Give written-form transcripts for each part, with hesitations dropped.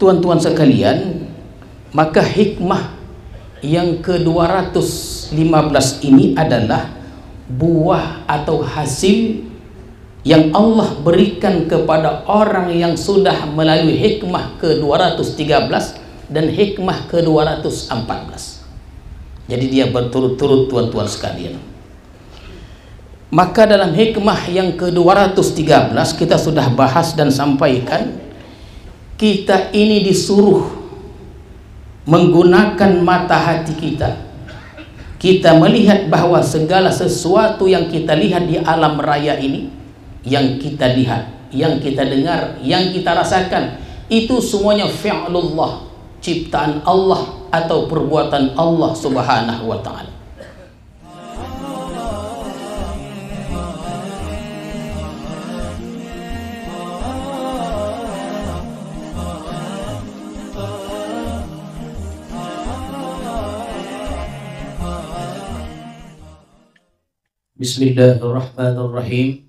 Tuan-tuan sekalian, maka hikmah yang ke-215 ini adalah buah atau hasil yang Allah berikan kepada orang yang sudah melalui hikmah ke-213 dan hikmah ke-214. Jadi dia berturut-turut, tuan-tuan sekalian. Maka dalam hikmah yang ke-213 kita sudah bahas dan sampaikan, kita ini disuruh menggunakan mata hati kita. Kita melihat bahwa segala sesuatu yang kita lihat di alam raya ini, yang kita lihat, yang kita dengar, yang kita rasakan, itu semuanya fi'lullah, ciptaan Allah atau perbuatan Allah Subhanahu wa ta'ala. Bismillahirrahmanirrahim.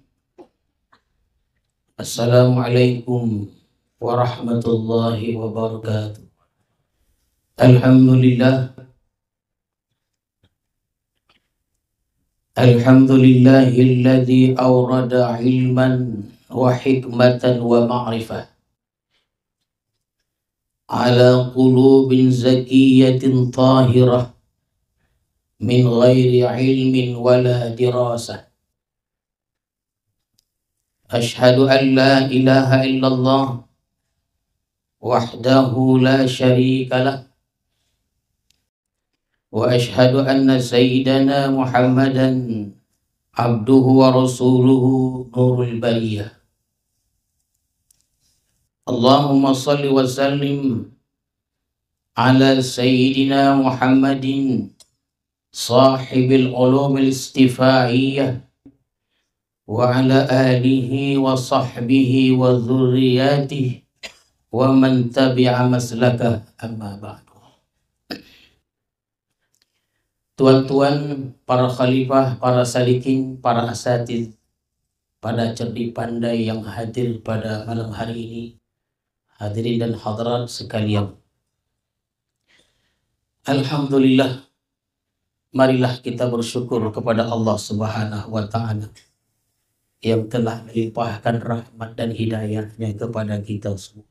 Assalamualaikum warahmatullahi wabarakatuh. Alhamdulillahilladzi awrada ilman wa hikmatan wa ma'rifah ala qulubin zakiyatin tahirah min ghairi ilmin wala dirasah. Ashhadu an la ilaha illallah wahdahu la syarika lah, wa ashhadu anna sayyidana Muhammadan abduhu wa rasuluhu nurul bariyah. Allahumma salli wa sallim ala sayyidina Muhammadin sahibil ulumil istifaiyah wa ala alihi wa sahbihi wa dhurriyatihi wa man tabi'a maslakah, amma ba'du. Tuan-tuan, para khalifah, para salikin, para asatidz, pada cerdik pandai yang hadir pada malam hari ini, hadirin dan hadirat sekalian, alhamdulillah, marilah kita bersyukur kepada Allah Subhanahu wa ta'ala yang telah melimpahkan rahmat dan hidayahnya kepada kita semua,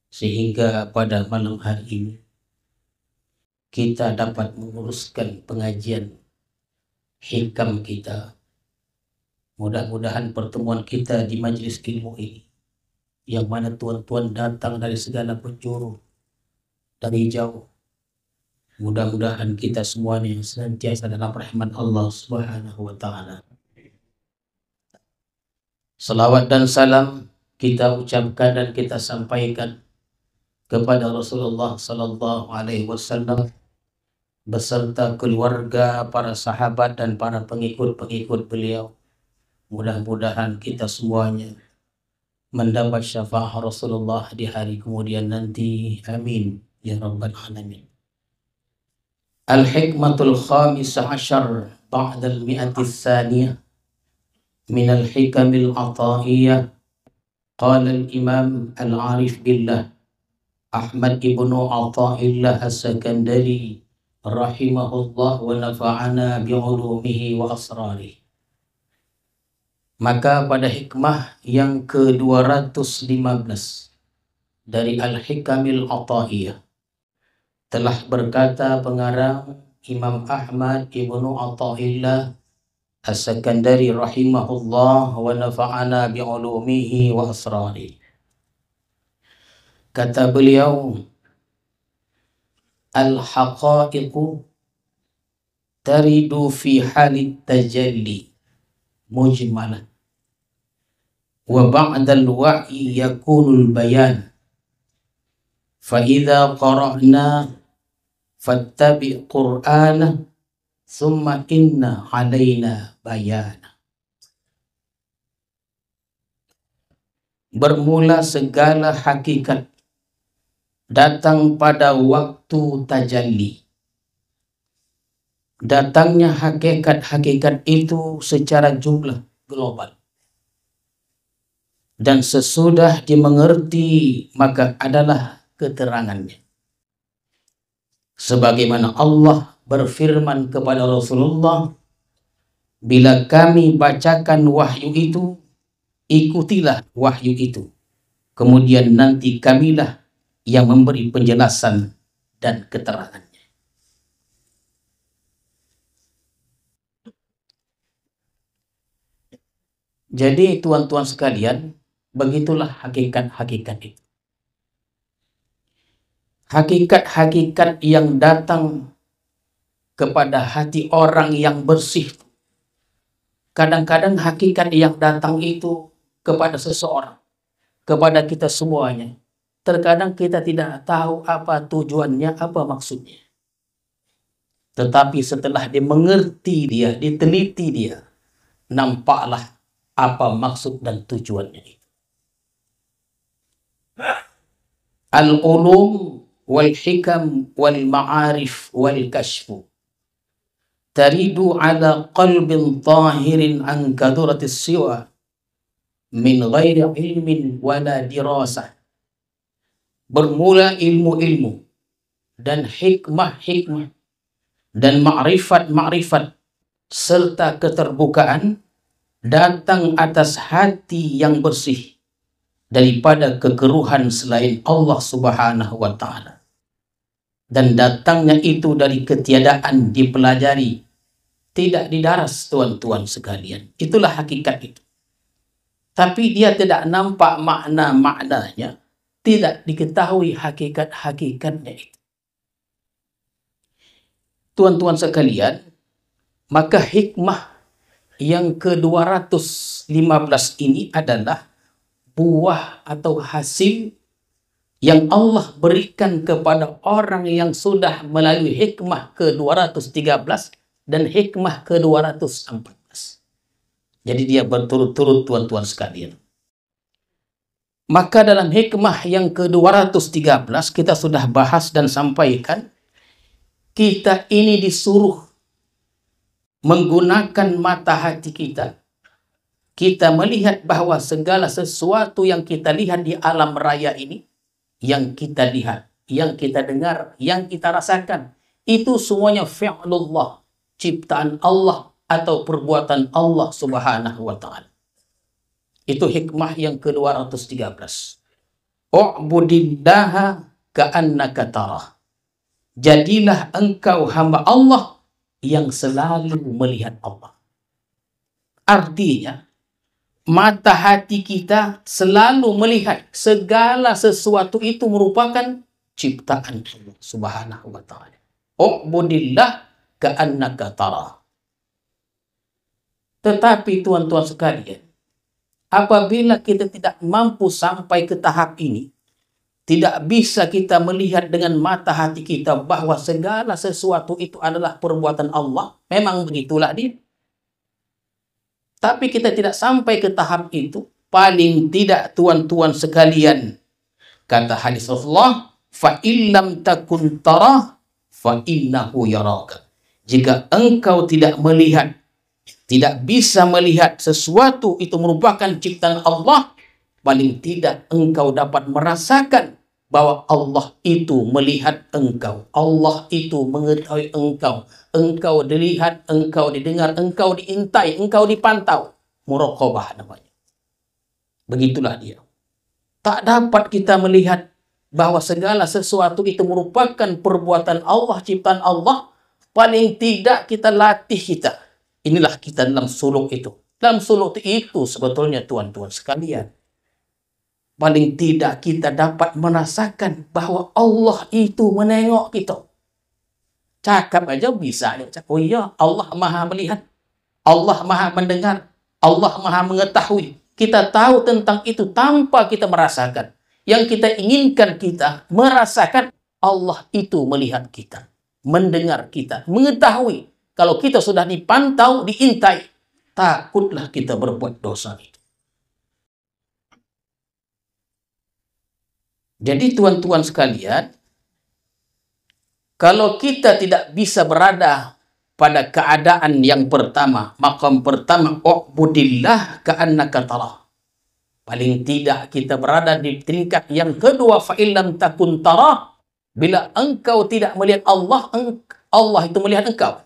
sehingga pada malam hari ini kita dapat menguruskan pengajian hikam kita. Mudah-mudahan pertemuan kita di majelis ilmu ini, yang mana tuan-tuan datang dari segala penjuru, dari jauh, mudah-mudahan kita semuanya senantiasa dalam rahmat Allah Subhanahu wa ta'ala. Salawat dan salam kita ucapkan dan kita sampaikan kepada Rasulullah sallallahu alaihi wasallam beserta keluarga, para sahabat dan para pengikut-pengikut beliau. Mudah-mudahan kita semuanya mendapat syafaat Rasulullah di hari kemudian nanti. Amin ya rabbal alamin. Al-hikmatul khamisah asyar ba'dal mi'ati tsaniyah min al-hikamil ataiyah. Qala al-imam al-arif billah Ahmad ibnu Athaillah as-Sakandari rahimahullah wa nafa'ana bi'ulumihi wa asrarih. Maka pada hikmah yang ke-215 dari Al-Hikamil Ataiyah telah berkata pengarang Imam Ahmad ibnu Athaillah as-Sakandari rahimahullah wa nafa'ana bi'ulumihi wa asrarih. Kata beliau, al-haqa'iqu taridu fi halit tajalli mujmalan wa ba'dal wa'i yakunul bayan fa idza qara'na fattabi' qur'ana thumma inna alaina bayana. Bermula segala hakikat datang pada waktu tajalli. Datangnya hakikat-hakikat itu secara jumlah global. Dan sesudah dimengerti maka adalah keterangannya. Sebagaimana Allah berfirman kepada Rasulullah, bila kami bacakan wahyu itu, ikutilah wahyu itu. Kemudian nanti kamilah yang memberi penjelasan dan keterangannya. Jadi tuan-tuan sekalian, begitulah hakikat-hakikat itu. Hakikat-hakikat yang datang kepada hati orang yang bersih. Kadang-kadang hakikat yang datang itu kepada seseorang, kepada kita semuanya. Terkadang kita tidak tahu apa tujuannya, apa maksudnya. Tetapi setelah dimengerti dia, diteliti dia, nampaklah apa maksud dan tujuannya itu. Al-ulum wal hikam wal ma'arif wal kashfu taridu ala qalbin tahirin an kaduratis siwa min ghairi ilmin wala dirasah. Bermula ilmu-ilmu dan hikmah-hikmah dan ma'rifat-ma'rifat serta keterbukaan datang atas hati yang bersih daripada kekeruhan selain Allah Subhanahu wa ta'ala. Dan datangnya itu dari ketiadaan dipelajari, tidak didaras tuan-tuan sekalian. Itulah hakikat itu. Tapi dia tidak nampak makna-maknanya, tidak diketahui hakikat-hakikatnya itu. Tuan-tuan sekalian, maka hikmah yang ke-215 ini adalah buah atau hasil yang Allah berikan kepada orang yang sudah melalui hikmah ke-213 dan hikmah ke-214. Jadi dia berturut-turut tuan-tuan sekalian. Maka dalam hikmah yang ke-213 kita sudah bahas dan sampaikan, kita ini disuruh menggunakan mata hati kita. Kita melihat bahwa segala sesuatu yang kita lihat di alam raya ini, yang kita lihat, yang kita dengar, yang kita rasakan, itu semuanya fi'lullah, ciptaan Allah atau perbuatan Allah Subhanahu wa ta'ala. Itu hikmah yang ke-213. U'budillaha ka'annaka tarah. Jadilah engkau hamba Allah yang selalu melihat Allah. Artinya, mata hati kita selalu melihat segala sesuatu itu merupakan ciptaan Allah Subhanahu wa ta'ala. U'budillah ka'annaka tarah. Tetapi tuan-tuan sekalian, apabila kita tidak mampu sampai ke tahap ini, tidak bisa kita melihat dengan mata hati kita bahwa segala sesuatu itu adalah perbuatan Allah. Memang begitulah dia. Tapi kita tidak sampai ke tahap itu. Paling tidak tuan-tuan sekalian, kata hadis Rasulullah, fa illam takun tarah fa innahu yaraka. Jika engkau tidak melihat, tidak bisa melihat sesuatu itu merupakan ciptaan Allah, paling tidak engkau dapat merasakan bahwa Allah itu melihat engkau. Allah itu mengetahui engkau. Engkau dilihat, engkau didengar, engkau diintai, engkau dipantau. Muraqabah namanya. Begitulah dia. Tak dapat kita melihat bahwa segala sesuatu itu merupakan perbuatan Allah, ciptaan Allah. Paling tidak kita latih kita. Inilah kita dalam suluk itu. Dalam suluk itu sebetulnya tuan-tuan sekalian, paling tidak kita dapat merasakan bahwa Allah itu menengok kita. Cakap aja bisa. Oh iya, Allah maha melihat. Allah maha mendengar. Allah maha mengetahui. Kita tahu tentang itu tanpa kita merasakan. Yang kita inginkan kita merasakan Allah itu melihat kita. Mendengar kita. Mengetahui. Kalau kita sudah dipantau, diintai, takutlah kita berbuat dosa itu. Jadi tuan-tuan sekalian, kalau kita tidak bisa berada pada keadaan yang pertama, maqam pertama, u'budillah ka'annaka tarah. Paling tidak kita berada di tingkat yang kedua, fa illam takun tarah, bila engkau tidak melihat Allah, Allah itu melihat engkau.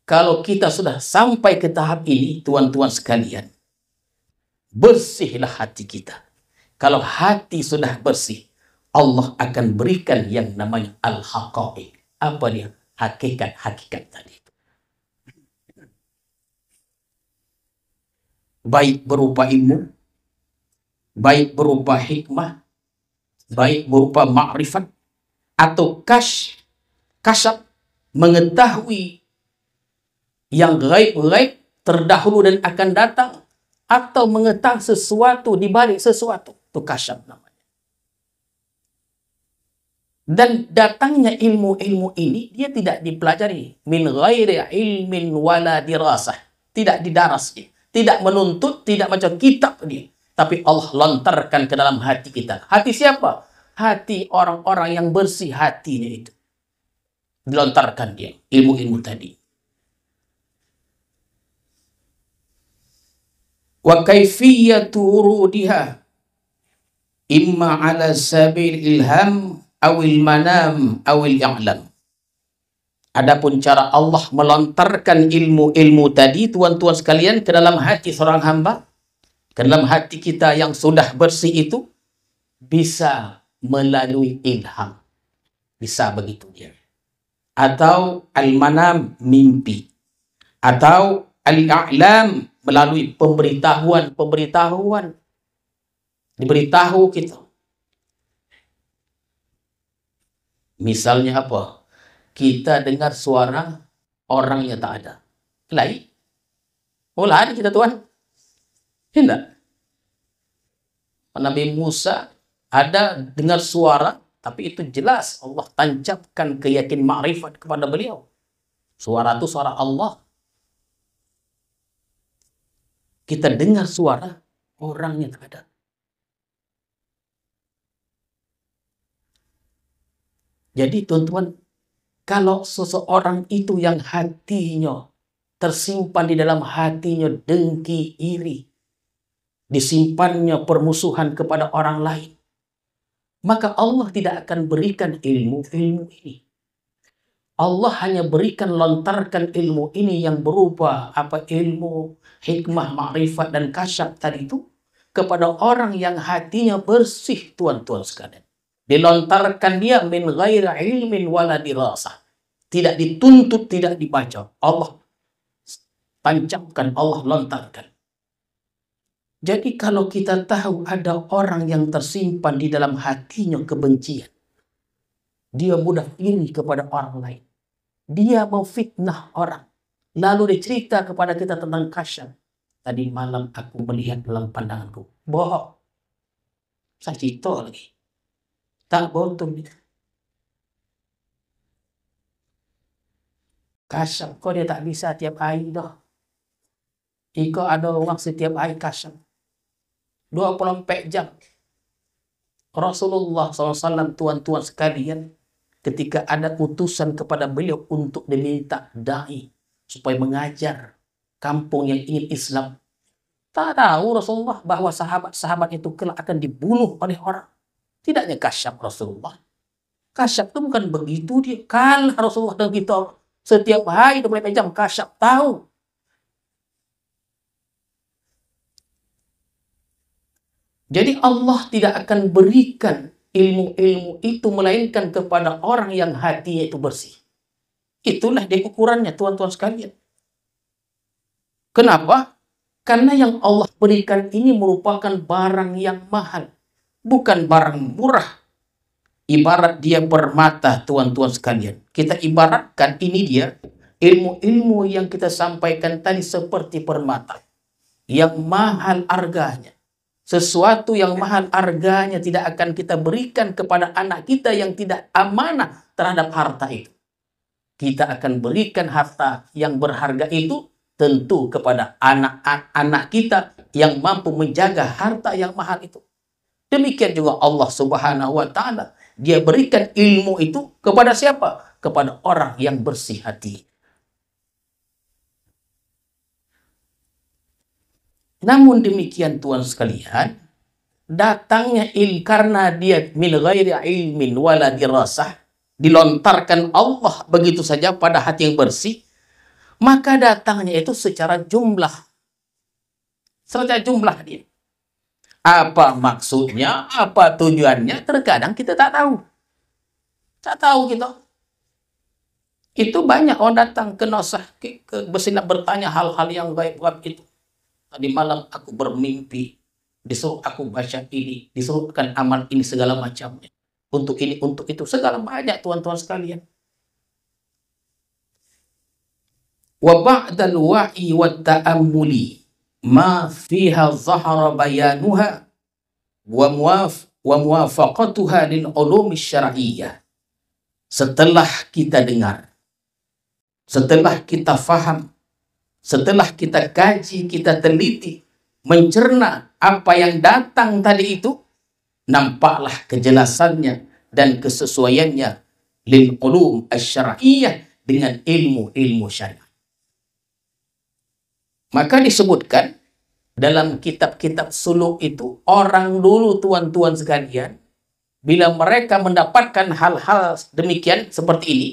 Kalau kita sudah sampai ke tahap ini, tuan-tuan sekalian, bersihlah hati kita. Kalau hati sudah bersih, Allah akan berikan yang namanya al-haqaiq. Apa dia? Hakikat-hakikat tadi. Baik berupa ilmu, baik berupa hikmah, baik berupa ma'rifat, atau kasyaf, mengetahui yang gaib-gaib terdahulu dan akan datang, atau mengetahui sesuatu di balik sesuatu, itu kasyaf namanya. Dan datangnya ilmu-ilmu ini dia tidak dipelajari min ghairi ilmin wala dirasah, tidak didarasnya, tidak menuntut, tidak macam kitab dia, tapi Allah lontarkan ke dalam hati kita. Hati siapa? Hati orang-orang yang bersih hatinya itu. Dilontarkan dia ilmu-ilmu tadi. Wa kaifiyatu urudiha imma ala sabil ilham awil manam awil i'lam. Adapun cara Allah melontarkan ilmu-ilmu tadi, tuan-tuan sekalian, ke dalam hati seorang hamba, ke dalam hati kita yang sudah bersih itu, bisa melalui ilham. Bisa begitu dia. Atau al-manam, mimpi. Atau al-i'lam, melalui pemberitahuan. Diberitahu kita. Misalnya apa? Kita dengar suara orangnya tak ada. Lain. Oh lain kita Tuhan. Tidak. Nabi Musa ada dengar suara, tapi itu jelas Allah tancapkan keyakinan ma'rifat kepada beliau. Suara itu suara Allah. Kita dengar suara orangnya tak ada. Jadi teman-teman, kalau seseorang itu yang hatinya tersimpan di dalam hatinya dengki, iri, disimpannya permusuhan kepada orang lain, maka Allah tidak akan berikan ilmu-ilmu ini. Allah hanya berikan, lontarkan ilmu ini yang berupa ilmu, hikmah, ma'rifat, dan kasyaf tadi itu kepada orang yang hatinya bersih, tuan-tuan sekalian. Dilontarkan dia min ghairi ilmin wala dirasah. Tidak dituntut, tidak dibaca. Allah tancapkan, Allah lontarkan. Jadi kalau kita tahu ada orang yang tersimpan di dalam hatinya kebencian, dia mudah iri kepada orang lain, dia mau fitnah orang, lalu dicerita kepada kita tentang kasyaf. Tadi malam aku melihat dalam pandanganku. Bohong. Saya cerita lagi. Tak bohong itu. Kasyaf kok dia tak bisa tiap hari dah. Iko ada orang setiap hari kasyaf. 24 jam. Rasulullah SAW, tuan-tuan sekalian, ketika ada utusan kepada beliau untuk diminta da'i supaya mengajar kampung yang ingin Islam, tak tahu Rasulullah bahwa sahabat-sahabat itu kelak akan dibunuh oleh orang. Tidaknya kasyaf Rasulullah. Kasyaf itu bukan begitu dia. Kalah Rasulullah dan kita setiap hari 24 jam kasyaf tahu. Jadi Allah tidak akan berikan ilmu-ilmu itu melainkan kepada orang yang hatinya itu bersih. Itulah dia ukurannya, tuan-tuan sekalian. Kenapa? Karena yang Allah berikan ini merupakan barang yang mahal, bukan barang murah. Ibarat dia permata, tuan-tuan sekalian. Kita ibaratkan ini dia, ilmu-ilmu yang kita sampaikan tadi seperti permata, yang mahal harganya. Sesuatu yang mahal harganya tidak akan kita berikan kepada anak kita yang tidak amanah terhadap harta itu. Kita akan berikan harta yang berharga itu tentu kepada anak-anak kita yang mampu menjaga harta yang mahal itu. Demikian juga Allah Subhanahu wa Ta'ala. Dia berikan ilmu itu kepada siapa? Kepada orang yang bersih hati. Namun demikian tuan sekalian, datangnya karena dia min ghairi ilmin wala dirasah, dilontarkan Allah begitu saja pada hati yang bersih, maka datangnya itu secara jumlah dia. Apa maksudnya, apa tujuannya, terkadang kita tak tahu. Tak tahu kita. Itu banyak orang datang ke nosah, ke bersinak bertanya hal-hal yang gaib-gaib itu. Tadi malam aku bermimpi, disuruh aku baca ini, disuruhkan amal ini segala macamnya. Untuk ini, untuk itu, segala banyak tuan-tuan sekalian. Wa ba'dal wa'i wa ta'ammuli ma fiha zahara bayanuha wa muwafaqatuha lil ulumi syar'iyyah. Setelah kita dengar, setelah kita faham, setelah kita kaji, kita teliti, mencerna apa yang datang tadi itu, nampaklah kejelasannya dan kesesuaiannya lil ulum asy-syar'iyyah dengan ilmu-ilmu syariat. Maka disebutkan dalam kitab-kitab suluk itu, orang dulu tuan-tuan sekalian, bila mereka mendapatkan hal-hal demikian seperti ini,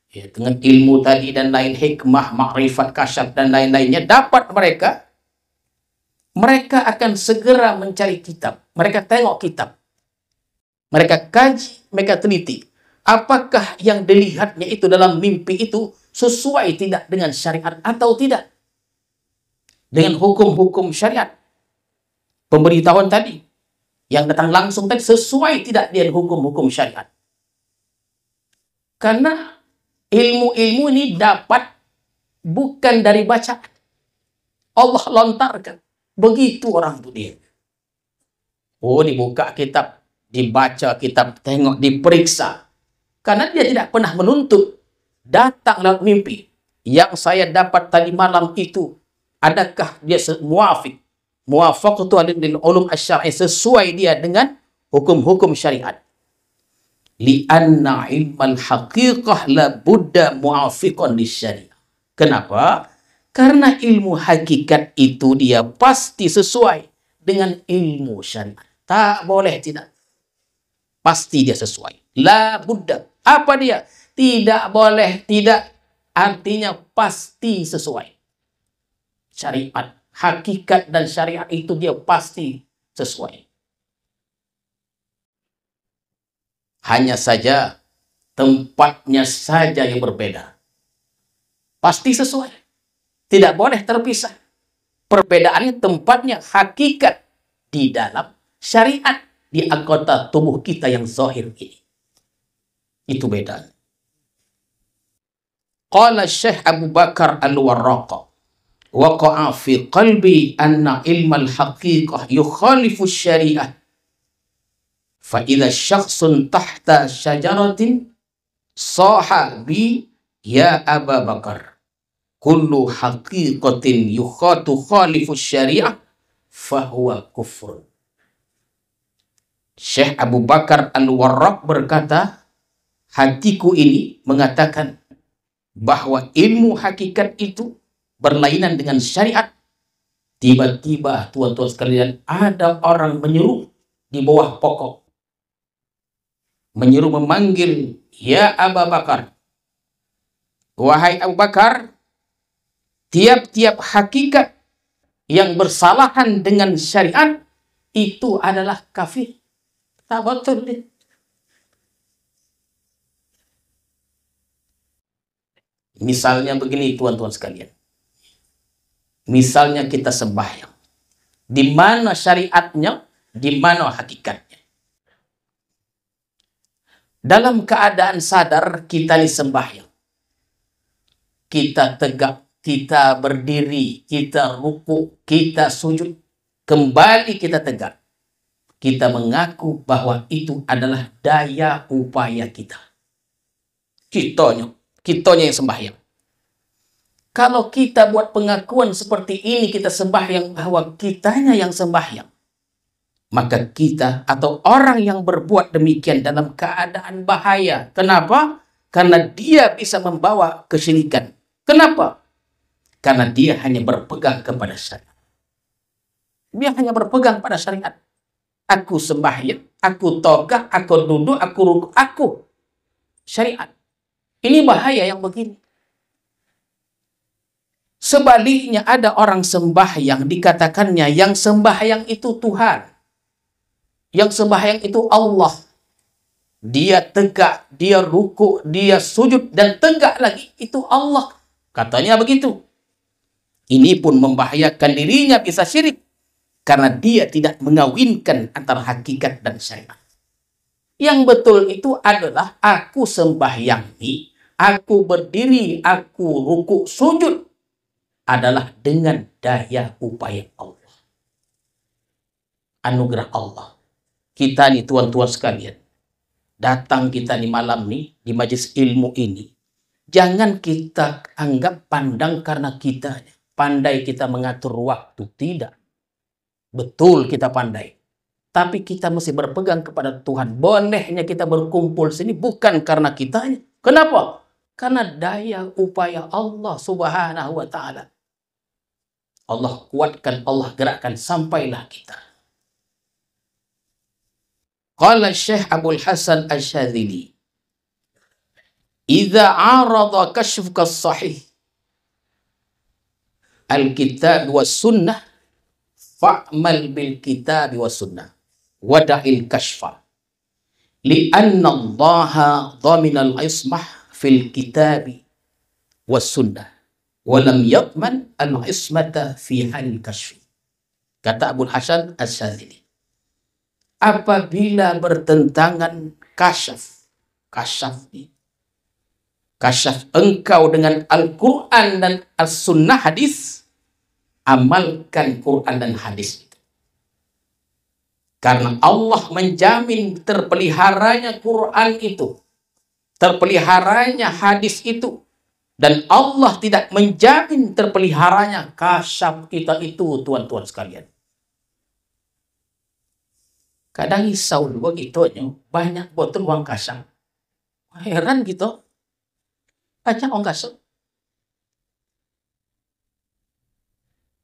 ya, dengan ilmu tadi dan lain, hikmah, makrifat, kasyaf dan lain-lainnya, dapat mereka akan segera mencari kitab. Mereka tengok kitab. Mereka kaji, mereka teliti. Apakah yang dilihatnya itu dalam mimpi itu sesuai tidak dengan syariat atau tidak? Dengan hukum-hukum syariat. Pemberitahuan tadi, yang datang langsung tadi, sesuai tidak dengan hukum-hukum syariat. Karena ilmu-ilmu ini dapat bukan dari bacaan. Allah lontarkan. Begitu orang itu dia. Oh, dibuka kitab, dibaca kitab, tengok, diperiksa. Karena dia tidak pernah menuntut. Datang lewat mimpi. Yang saya dapat tadi malam itu, adakah dia muwafiq? Muwafaqatu lil ulum asy-syar'i, sesuai dia dengan hukum-hukum syariat. Li'anna ilmal haqiqah la budda muwafiqan lisyariah. Kenapa? Karena ilmu hakikat itu dia pasti sesuai dengan ilmu syariat. Tak boleh tidak. Pasti dia sesuai. La budda. Apa dia? Tidak boleh tidak. Artinya pasti sesuai. Syariat, hakikat dan syariat itu dia pasti sesuai. Hanya saja tempatnya saja yang berbeda. Pasti sesuai. Tidak boleh terpisah. Perbedaannya tempatnya, hakikat di dalam syariat, di anggota tubuh kita yang zahir ini. Itu beda. Qala Syekh Abu Bakar Al-Warraq, waqa'a fi qalbi anna ilmal haqiqah yukhalifu syariah. Fa idza syakhsun tahta syajaratin saha bi ya Aba Bakar kullu haqiqatin yukhalifu syariah fahuwa kufrun. Syekh Abu Bakar Al-Warraq berkata, hatiku ini mengatakan bahwa ilmu hakikat itu berlainan dengan syariat. Tiba-tiba tuan-tuan sekalian, ada orang menyeru di bawah pokok, menyeru, memanggil, ya Abu Bakar, wahai Abu Bakar, tiap-tiap hakikat yang bersalahan dengan syariat itu adalah kafir. Tak betul deh. Misalnya begini tuan-tuan sekalian. Misalnya kita sembahyang. Di mana syariatnya, di mana hakikatnya. Dalam keadaan sadar kita disembahyang. Kita tegak, kita berdiri, kita ruku, kita sujud. Kembali kita tegak. Kita mengaku bahwa itu adalah daya upaya kita. Kitanya yang sembahyang. Kalau kita buat pengakuan seperti ini, kita sembahyang bahwa kitanya yang sembahyang, maka kita atau orang yang berbuat demikian dalam keadaan bahaya. Kenapa? Karena dia bisa membawa kesyirikan. Kenapa? Karena dia hanya berpegang kepada syariat. Dia hanya berpegang pada syariat. Aku sembahyang, aku togah, aku duduk, aku rukuk, aku syariat. Ini bahaya yang begini. Sebaliknya ada orang sembahyang dikatakannya yang sembahyang itu Tuhan. Yang sembahyang itu Allah. Dia tegak, dia rukuk, dia sujud dan tegak lagi itu Allah. Katanya begitu. Ini pun membahayakan dirinya, bisa syirik. Karena dia tidak mengawinkan antara hakikat dan syariat. Yang betul itu adalah aku sembahyangi, aku berdiri, aku rukuk, sujud adalah dengan daya upaya Allah. Anugerah Allah. Kita nih tuan-tuan sekalian, datang kita di malam nih, di majelis ilmu ini, jangan kita anggap pandang karena kita pandai kita mengatur waktu. Tidak. Betul kita pandai. Tapi kita mesti berpegang kepada Tuhan. Bolehnya kita berkumpul sini bukan karena kitanya. Kenapa? Karena daya upaya Allah subhanahu wa ta'ala. Allah kuatkan, Allah gerakkan, sampailah kita. Qala Syekh Abdul Hasan Asy-Syadzili, "Idza 'arada kashfuka as-sahih al-kitab was sunnah fa'mal bil kitab was sunnah wada'il kashfa li'anna Allah dhamina al-ismah fil kitab was sunnah wa lam yadman al-ismata fi hal kashfi." Kata Abdul Hasan Asy-Syadzili, apabila bertentangan kasyaf engkau dengan Al-Quran dan As-Sunnah hadis, amalkan Quran dan hadis itu. Karena Allah menjamin terpeliharanya Quran itu, terpeliharanya hadis itu, dan Allah tidak menjamin terpeliharanya kasyaf kita itu, tuan-tuan sekalian. Kadang risau juga gitu, banyak botol uang kasang. Heran gitu. Banyak uang kasang.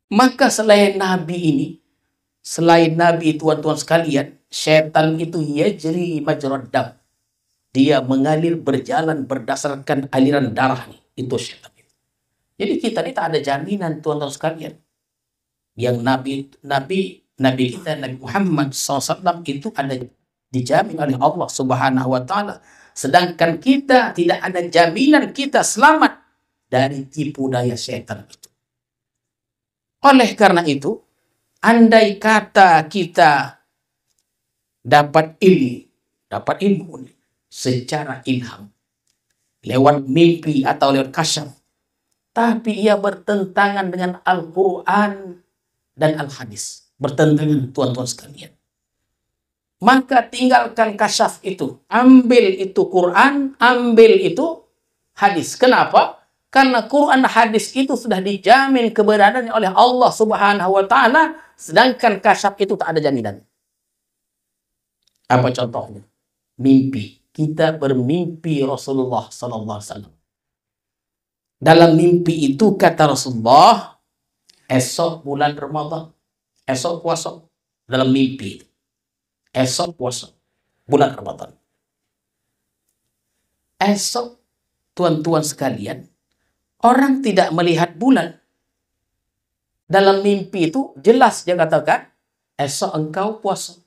Maka selain Nabi ini, selain Nabi tuan-tuan sekalian, setan itu yajri majrad dam. Dia mengalir berjalan berdasarkan aliran darah nih. Itu setan itu. Jadi kita ini tak ada jaminan tuan-tuan sekalian. Yang Nabi kita, Nabi Muhammad SAW itu ada dijamin oleh Allah Subhanahu wa Ta'ala. Sedangkan kita tidak ada jaminan kita selamat dari tipu daya setan itu. Oleh karena itu, andai kata kita dapat ilmu secara ilham, lewat mimpi atau lewat kasyaf, tapi ia bertentangan dengan Al-Quran dan Al-Hadis, bertentangan tuan-tuan sekalian, maka tinggalkan kasyaf itu, ambil itu Quran, ambil itu hadis. Kenapa? Karena Quran dan hadis itu sudah dijamin keberadaannya oleh Allah Subhanahu wa Ta'ala, sedangkan kasyaf itu tak ada jaminan. Apa contohnya? Mimpi. Kita bermimpi Rasulullah sallallahu alaihi wasallam. Dalam mimpi itu kata Rasulullah, esok bulan Ramadan, esok puasa. Dalam mimpi itu, esok puasa bulan Ramadan. Esok, tuan-tuan sekalian, orang tidak melihat bulan. Dalam mimpi itu jelas dia katakan, esok engkau puasa,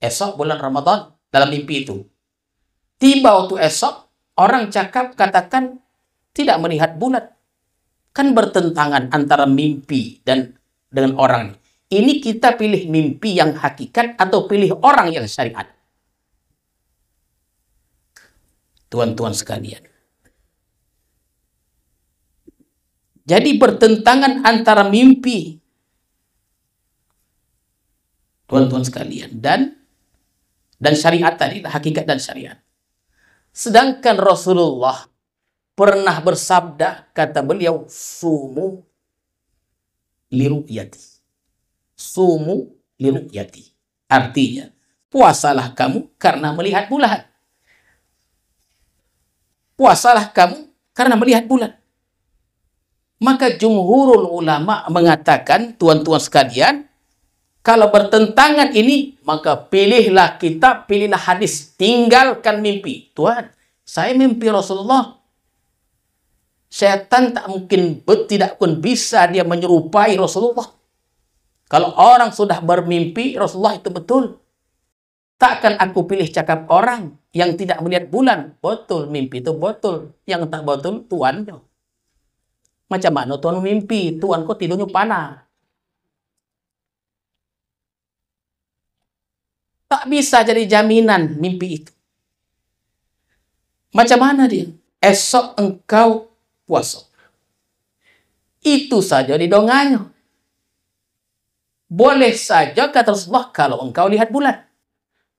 esok bulan Ramadan. Dalam mimpi itu, tiba waktu esok, orang katakan tidak melihat bulan. Kan bertentangan antara mimpi dan dengan orang. Ini kita pilih mimpi yang hakikat atau pilih orang yang syariat? Tuan-tuan sekalian. Jadi bertentangan antara mimpi, tuan-tuan sekalian, dan syariat tadi, hakikat dan syariat. Sedangkan Rasulullah pernah bersabda, kata beliau, sumu liru'yati. Sumu liru'yati. Artinya, puasalah kamu karena melihat bulan. Puasalah kamu karena melihat bulan. Maka jumhurul ulama mengatakan, tuan-tuan sekalian, Kalau bertentangan ini, maka pilihlah kitab, pilihlah hadis. Tinggalkan mimpi. Tuhan, saya mimpi Rasulullah. Setan tidak pun bisa dia menyerupai Rasulullah. Kalau orang sudah bermimpi Rasulullah itu betul. Takkan aku pilih cakap orang yang tidak melihat bulan. Betul, mimpi itu betul. Yang tak betul, tuannya. Macam mana tuan mimpi? Tuan kok tidurnya panah. Tak bisa jadi jaminan mimpi itu. Macam mana dia? Esok engkau puasa. Itu saja didonganya. Boleh saja kata Rasulullah kalau engkau lihat bulan.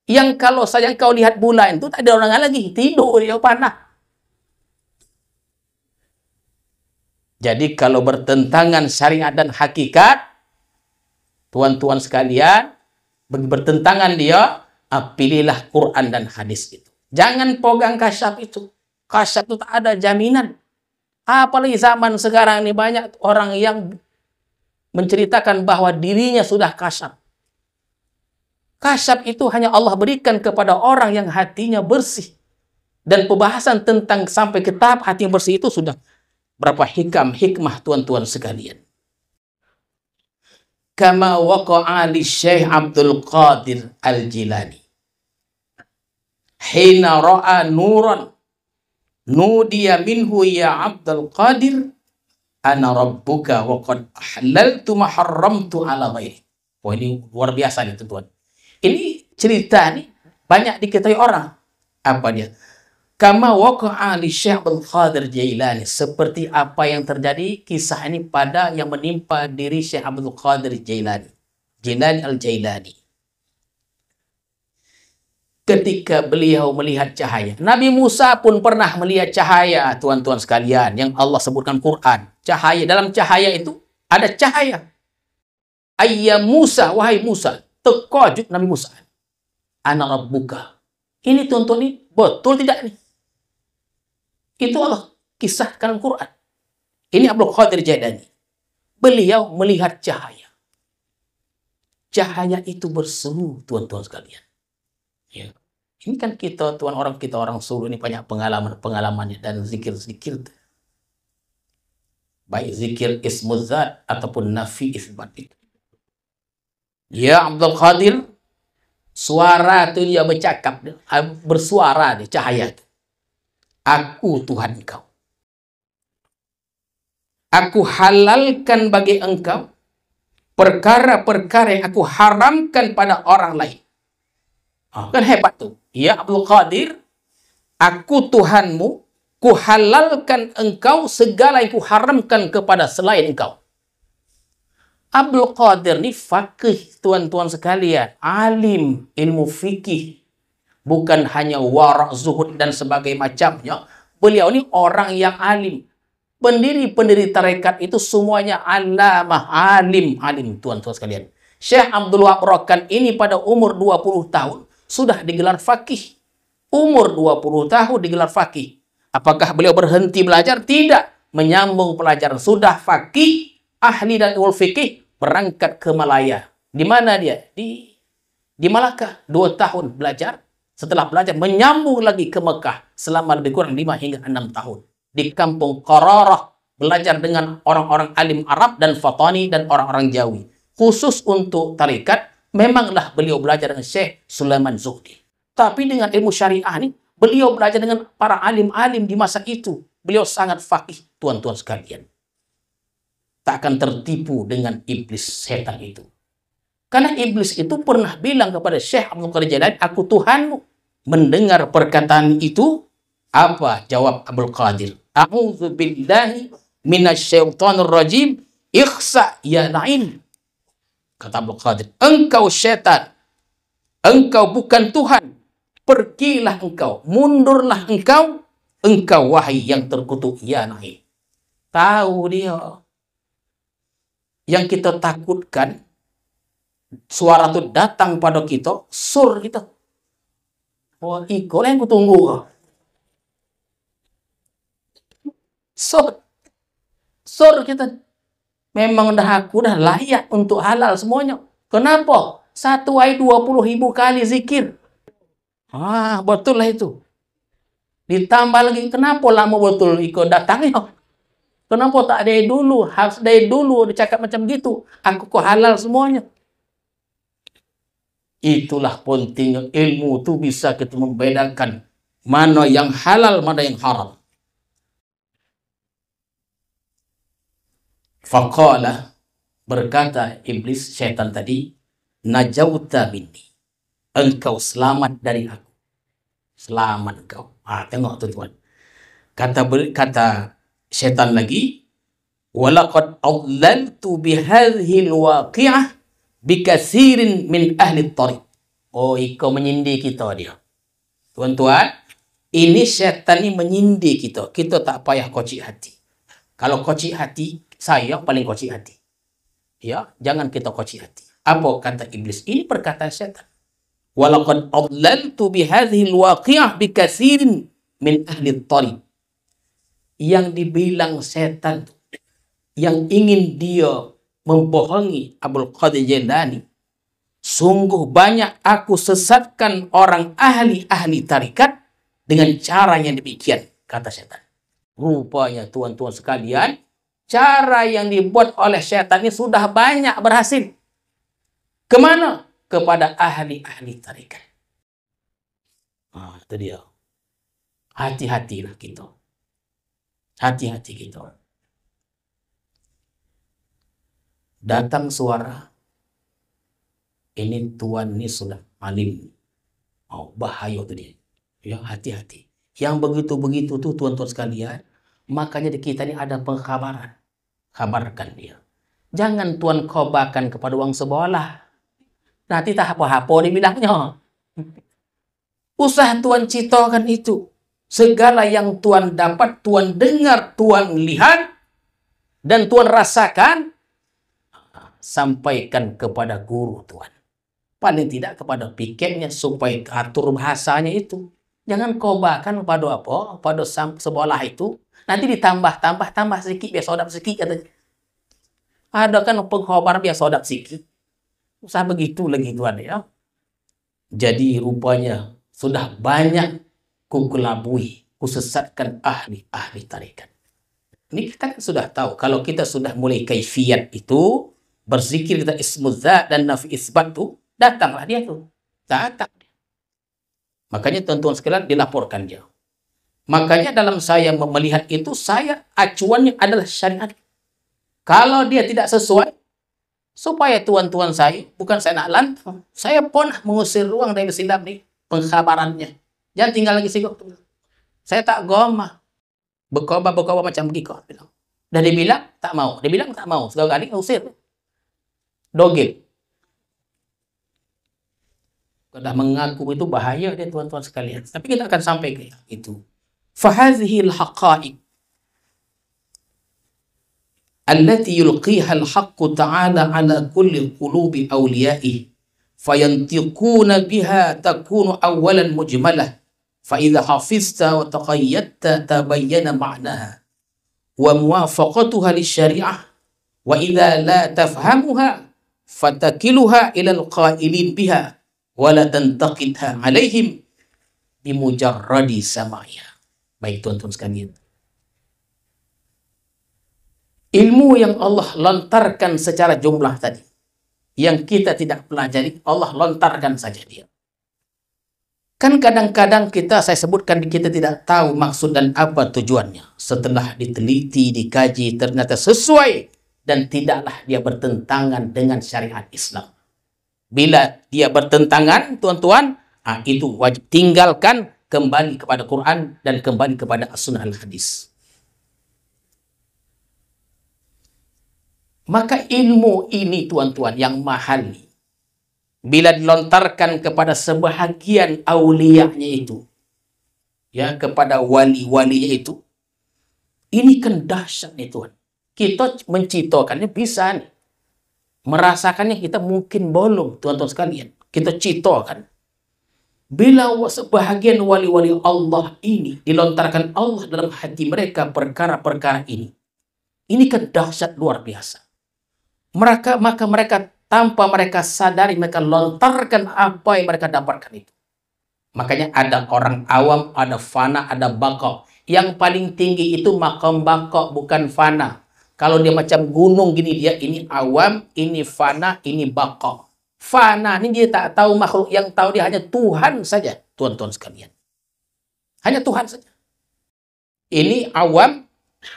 Yang kalau saja engkau lihat bulan itu tak ada orang lagi. Tidur dia panah. Jadi kalau bertentangan syariat dan hakikat, tuan-tuan sekalian, bertentangan dia, pilihlah Quran dan hadis itu. Jangan pegang kasyaf itu. Kasyaf itu tak ada jaminan. Apalagi zaman sekarang ini banyak orang yang menceritakan bahwa dirinya sudah kasyaf. Kasyaf itu hanya Allah berikan kepada orang yang hatinya bersih. Dan pembahasan tentang sampai ke tahap hati yang bersih itu sudah berapa hikmah tuan-tuan sekalian. Kama waqa'a li Syekh Abdul Qadir Al-Jilani. Hina ra'a nuran nudiya minhu ya Abdul Qadir ana rabbuka wa qad ahlaltu ma harramtu ala ghairi. Wah, ini luar biasa nih tuan. Ini cerita nih banyak diketahui orang. Apa dia? Kama waqa'a li Syekh Abdul Qadir Jailani, seperti apa yang terjadi kisah ini pada yang menimpa diri Syekh Abdul Qadir Jailani. Jilani Al-Jailani. Ketika beliau melihat cahaya. Nabi Musa pun pernah melihat cahaya, tuan-tuan sekalian, yang Allah sebutkan Quran. Cahaya, dalam cahaya itu ada cahaya. Ayya Musa, wahai Musa, terkejut Nabi Musa. Ana rabbuka. Ini tuan-tuan ini betul tidak nih? Itu Allah kisahkan Quran. Ini Abdul Qadir Jailani. Beliau melihat cahaya. Cahaya itu bersemu, tuan-tuan sekalian. Ya. Ini kan kita orang Solo ini banyak pengalamannya dan zikir-zikir. Baik zikir ismuz zat ataupun nafi isbat itu. Ya Abdul Qadir, suara itu dia bercakap, bersuara di cahaya itu. Aku Tuhan engkau. Aku halalkan bagi engkau perkara-perkara yang aku haramkan pada orang lain. Kan hebat tuh. Ya Abdul Qadir, aku Tuhanmu, kuhalalkan engkau segala yang kuharamkan kepada selain engkau. Abdul Qadir ini faqih, tuan-tuan sekalian. Alim, ilmu fikih. Bukan hanya wara' zuhud dan sebagainya macamnya. Beliau ini orang yang alim. Pendiri-pendiri tarekat itu semuanya alamah, alim tuan-tuan sekalian. Syekh Abdul Wahab Rokan ini pada umur 20 tahun sudah digelar faqih. Umur 20 tahun digelar faqih. Apakah beliau berhenti belajar? Tidak. Menyambung pelajaran. Sudah faqih, ahli dan ilmu fikih, berangkat ke Malaya. Di mana dia? Di Malaka. 2 tahun belajar. Setelah belajar, menyambung lagi ke Mekah selama lebih kurang 5 hingga 6 tahun. Di kampung Qararah, belajar dengan orang-orang alim Arab dan Fatani dan orang-orang Jawi. Khusus untuk tarikat, memanglah beliau belajar dengan Syekh Sulaiman Zuhdi. Tapi dengan ilmu syariah ini, beliau belajar dengan para alim-alim di masa itu. Beliau sangat faqih, tuan-tuan sekalian. Tak akan tertipu dengan iblis setan itu. Karena iblis itu pernah bilang kepada Syekh Abdul Qadir Jailani, aku Tuhanmu. Mendengar perkataan itu, apa jawab Abdul Qadir? A'udzu billahi minasyaitonir rajim, ikhsa ya la'in. Kata Abdul Qadir, engkau setan, engkau bukan Tuhan. Pergilah engkau, mundurlah engkau wahai yang terkutuk ya la'in. Tahu dia. Yang kita takutkan, suara itu datang pada kita, sur kita. Oh, iko yang kutunggu. Sur kita. Memang aku dah layak untuk halal semuanya. Kenapa? Satu hari 20.000 kali zikir. Betul lah itu. Ditambah lagi, kenapa lama betul ikut datangnya? Kenapa tak dari dulu? Harus dari dulu dicakap macam gitu. Aku kok halal semuanya. Itulah pentingnya ilmu itu bisa kita membedakan mana yang halal, mana yang haram. Faqala, berkata iblis, syaitan tadi, najauta minni. Engkau selamat dari aku. Selamat engkau. Tengok tu tuan. Kata syaitan lagi, walaqad adlaltu bihadhihi alwaqi'ah bikathirin min ahli tariq. Ikut menyindir kita dia. Tuan-tuan, ini syaitan ni menyindir kita. Kita tak payah kocik hati. Kalau kocik hati, saya paling kocik hati. Ya, jangan kita kocik hati. Apa kata iblis? Ini perkataan syaitan. Walaqad adlaltu bihadhihi alwaqi'ah bikathirin min ahli tariq. Yang dibilang setan, yang ingin dia membohongi Abdul Qadir Jailani, sungguh banyak aku sesatkan orang ahli tarikat dengan cara yang demikian, kata setan. Rupanya tuan-tuan sekalian, cara yang dibuat oleh setan ini sudah banyak berhasil. Kemana? Kepada ahli tarikat. Itu dia. Hati-hatilah kita. Hati-hati kita. Datang suara, ini tuan ini sudah alim. Bahaya tu dia. Ya, hati-hati. Yang begitu-begitu tuh tuan-tuan sekalian, makanya di kita ini ada pengkhabaran. Kabarkan dia. Jangan tuan khobarkan kepada orang sebelah. Nanti tak apa-apa dibilangnya. Usah tuan ceritakan itu. Segala yang tuan dapat, tuan dengar, tuan lihat, dan tuan rasakan, sampaikan kepada guru tuan. Paling tidak kepada pikirnya, supaya atur bahasanya itu. Jangan kobakan pada apa, pada sebelah itu. Nanti ditambah sedikit, biar sodap sedikit katanya. Ada kan pengkhobar biar sodap sedikit. Usah begitu lagi tuan ya. Jadi rupanya sudah banyak kukelabui, kusesatkan ahli tarikat. Ini kita kan sudah tahu, kalau kita sudah mulai kaifiyat itu, berzikir kita ismudzat dan nafi isbat itu, datanglah dia tuh. Datang. Makanya tuan-tuan sekalian dilaporkan dia. Makanya dalam saya melihat itu, saya acuannya adalah syariat. Kalau dia tidak sesuai, supaya tuan-tuan saya, bukan saya nak lantang, saya pun mengusir ruang dari silap nih, pengkhabarannya. Jangan tinggal lagi sigok. Saya tak goma. Berkobar macam begitu. Dah dibilang, tak mau. Dia bilang tak mau. Segala kali usir. Dogil. Dah mengaku itu bahaya dia tuan-tuan sekalian. Tapi kita akan sampai ke itu. Fahadhil haqa'iq allati yulqiha al-haqqu ta'ala ala kulli qulubi awliya'ihi fayantiquna biha takunu awalan mujmalah fa idza hafizta wa taqayyadta tabayyana ma'naha wa muwafaqatuha lisyari'ah wa idza la tafhamuha fatakiluha ila al-qailin biha wa la tantaqidha alaihim bimujarradi sama'iyah. Baik tuan-tuan sekalian, ilmu yang Allah lontarkan secara jumlah tadi, yang kita tidak pelajari, Allah lontarkan saja dia. Kan kadang-kadang saya sebutkan, kita tidak tahu maksud dan apa tujuannya. Setelah diteliti, dikaji, ternyata sesuai dan tidaklah dia bertentangan dengan syariat Islam. Bila dia bertentangan, tuan-tuan, itu wajib tinggalkan, kembali kepada Quran dan kembali kepada As-Sunnah Al-Hadis. Maka ilmu ini tuan-tuan yang mahal nih, bila dilontarkan kepada sebahagian auliyahnya itu, ya, kepada wali-walinya itu, ini kan dahsyat nih tuan. Kita menciptakannya bisa nih. Merasakannya kita mungkin belum, tuan-tuan sekalian. Kita ciptakan. Bila sebahagian wali-wali Allah ini dilontarkan Allah dalam hati mereka perkara-perkara ini kan dahsyat luar biasa. Maka mereka tanpa mereka sadari mereka lontarkan apa yang mereka dapatkan itu. Makanya ada orang awam, ada fana, ada baqa. Yang paling tinggi itu maqam baqa, bukan fana. Kalau dia macam gunung gini, dia ini awam, ini fana, ini baqa. Fana ini dia tak tahu makhluk, yang tahu dia hanya Tuhan saja, tuan-tuan sekalian. Hanya Tuhan saja. Ini awam,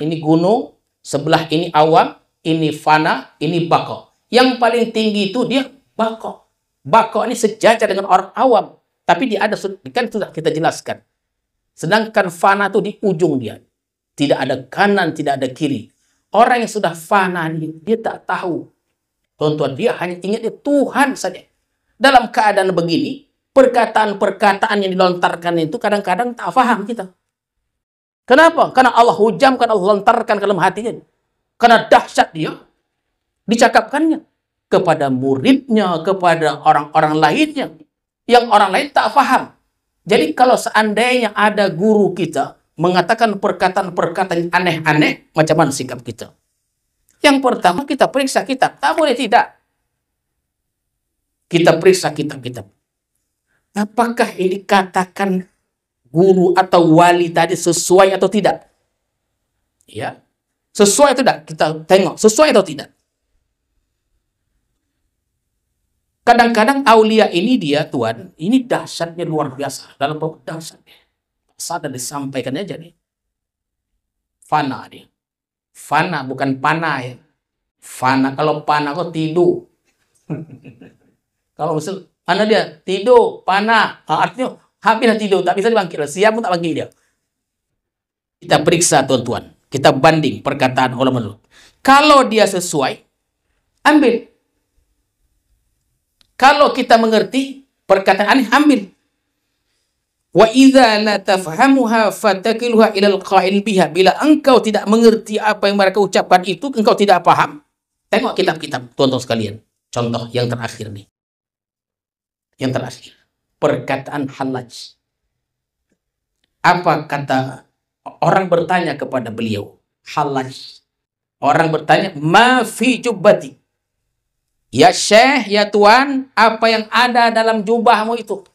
ini gunung, sebelah ini awam, ini fana, ini baqa. Yang paling tinggi itu dia baqa. Baqa ini sejajar dengan orang awam. Tapi dia ada, kan sudah kita jelaskan. Sedangkan fana itu di ujung dia. Tidak ada kanan, tidak ada kiri. Orang yang sudah fana, dia tak tahu. Tuan-tuan, dia hanya ingat dia Tuhan saja. Dalam keadaan begini, perkataan-perkataan yang dilontarkan itu kadang-kadang tak faham kita. Kenapa? Karena Allah hujamkan, Allah lontarkan ke dalam hatinya. Karena dahsyat dia dicakapkannya kepada muridnya, kepada orang-orang lainnya. Yang orang lain tak faham. Jadi kalau seandainya ada guru kita mengatakan perkataan-perkataan yang aneh-aneh, macam mana sikap kita? Yang pertama kita periksa kitab. Tak boleh tidak. Kita periksa kitab-kitab. Apakah ini katakan guru atau wali tadi sesuai atau tidak? Ya. Sesuai atau tidak? Kita tengok. Sesuai atau tidak? Kadang-kadang aulia ini dia, Tuan, ini dahsyatnya luar biasa. Dalam bab dahsyatnya. Sadar disampaikannya jadi. Fana dia. Fana, bukan panah ya. Fana, kalau panah kok tidur. Kalau misal, mana dia? Tidur, panah. Artinya, habis tidur, tak bisa dibangkit. Siap pun tak bangkit dia. Kita periksa, tuan-tuan. Kita banding perkataan ulama dulu. Kalau dia sesuai, ambil. Kalau kita mengerti perkataan ini, ambil. Wa idza la tafhamuha fatakilha ilal qa'il biha. Bila engkau tidak mengerti apa yang mereka ucapkan itu, engkau tidak paham, tengok kitab-kitab, tuan-tuan sekalian. Contoh yang terakhir nih. Yang terakhir. Perkataan Hallaj. Apa kata orang bertanya kepada beliau? Hallaj. Orang bertanya, ma fi jubbati. Ya Syekh, ya Tuan, apa yang ada dalam jubahmu itu?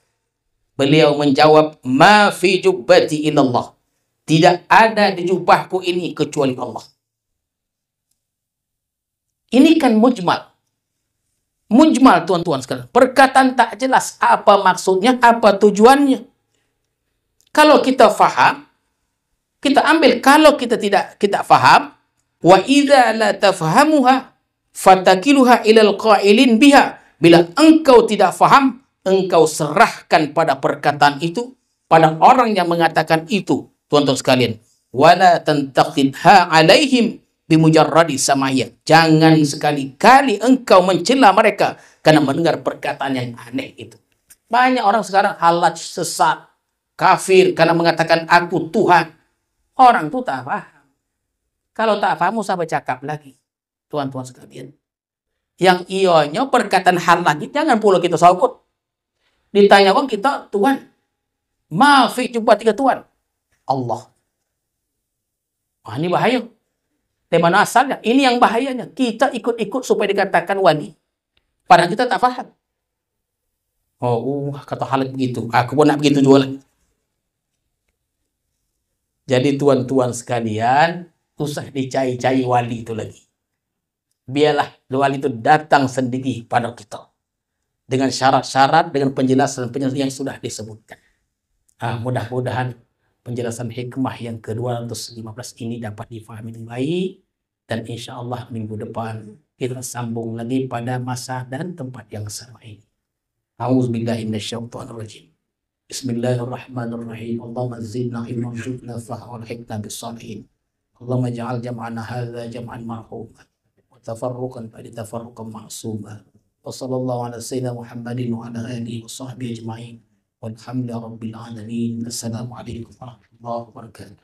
Beliau menjawab, ma fi jubbati illallah. Tidak ada di jubahku ini kecuali Allah. Ini kan mujmal. Mujmal, tuan-tuan sekalian. Perkataan tak jelas apa maksudnya, apa tujuannya. Kalau kita faham, kita ambil. Kalau kita tidak faham, wa idza la tafhamuha fatakiluha ilal qailin biha. Bila engkau tidak faham, engkau serahkan pada perkataan itu pada orang yang mengatakan itu, tuan-tuan sekalian. Wala tantaqidha alaihim bimujarradi sama'iyah. Jangan sekali-kali engkau mencela mereka karena mendengar perkataan yang aneh itu. Banyak orang sekarang Hallaj, sesat, kafir karena mengatakan aku Tuhan. Orang itu tak paham. Kalau tak paham, usah bercakap lagi, tuan-tuan sekalian. Yang ionyo perkataan Hallaj, jangan pula kita sahut. Ditanya orang kita, Tuhan, maafi coba tiga Tuhan. Allah. Wah, ini bahaya. Dari mana asalnya? Ini yang bahayanya. Kita ikut-ikut supaya dikatakan wali. Padahal kita tak faham. Oh, kata Hallaj begitu. Aku pun nak begitu juga lagi. Jadi tuan-tuan sekalian, usah dicari-cari wali itu lagi. Biarlah wali itu datang sendiri pada kita. Dengan syarat-syarat, dengan penjelasan-penjelasan yang sudah disebutkan. Mudah-mudahan penjelasan hikmah yang ke-215 ini dapat difahami dengan baik. Dan insya Allah minggu depan kita sambung lagi pada masa dan tempat yang sama ini. A'udzubillahi minasyaitonirrajim. Bismillahirrahmanirrahim. Allahumma zidna ilman warzuqna fahma wal hikmah bis-shalihin. Allahumma ja'al jam'ana hadza jam'an marhuman wa tafarruqan ba'da tafarruqan ma'suma. Wa sallallahu ala sayyidina Muhammadin wa ala alihi wa sahbihi ajma'in. Walhamdulillahi rabbil alamin. Assalamualaikum warahmatullahi wabarakatuh.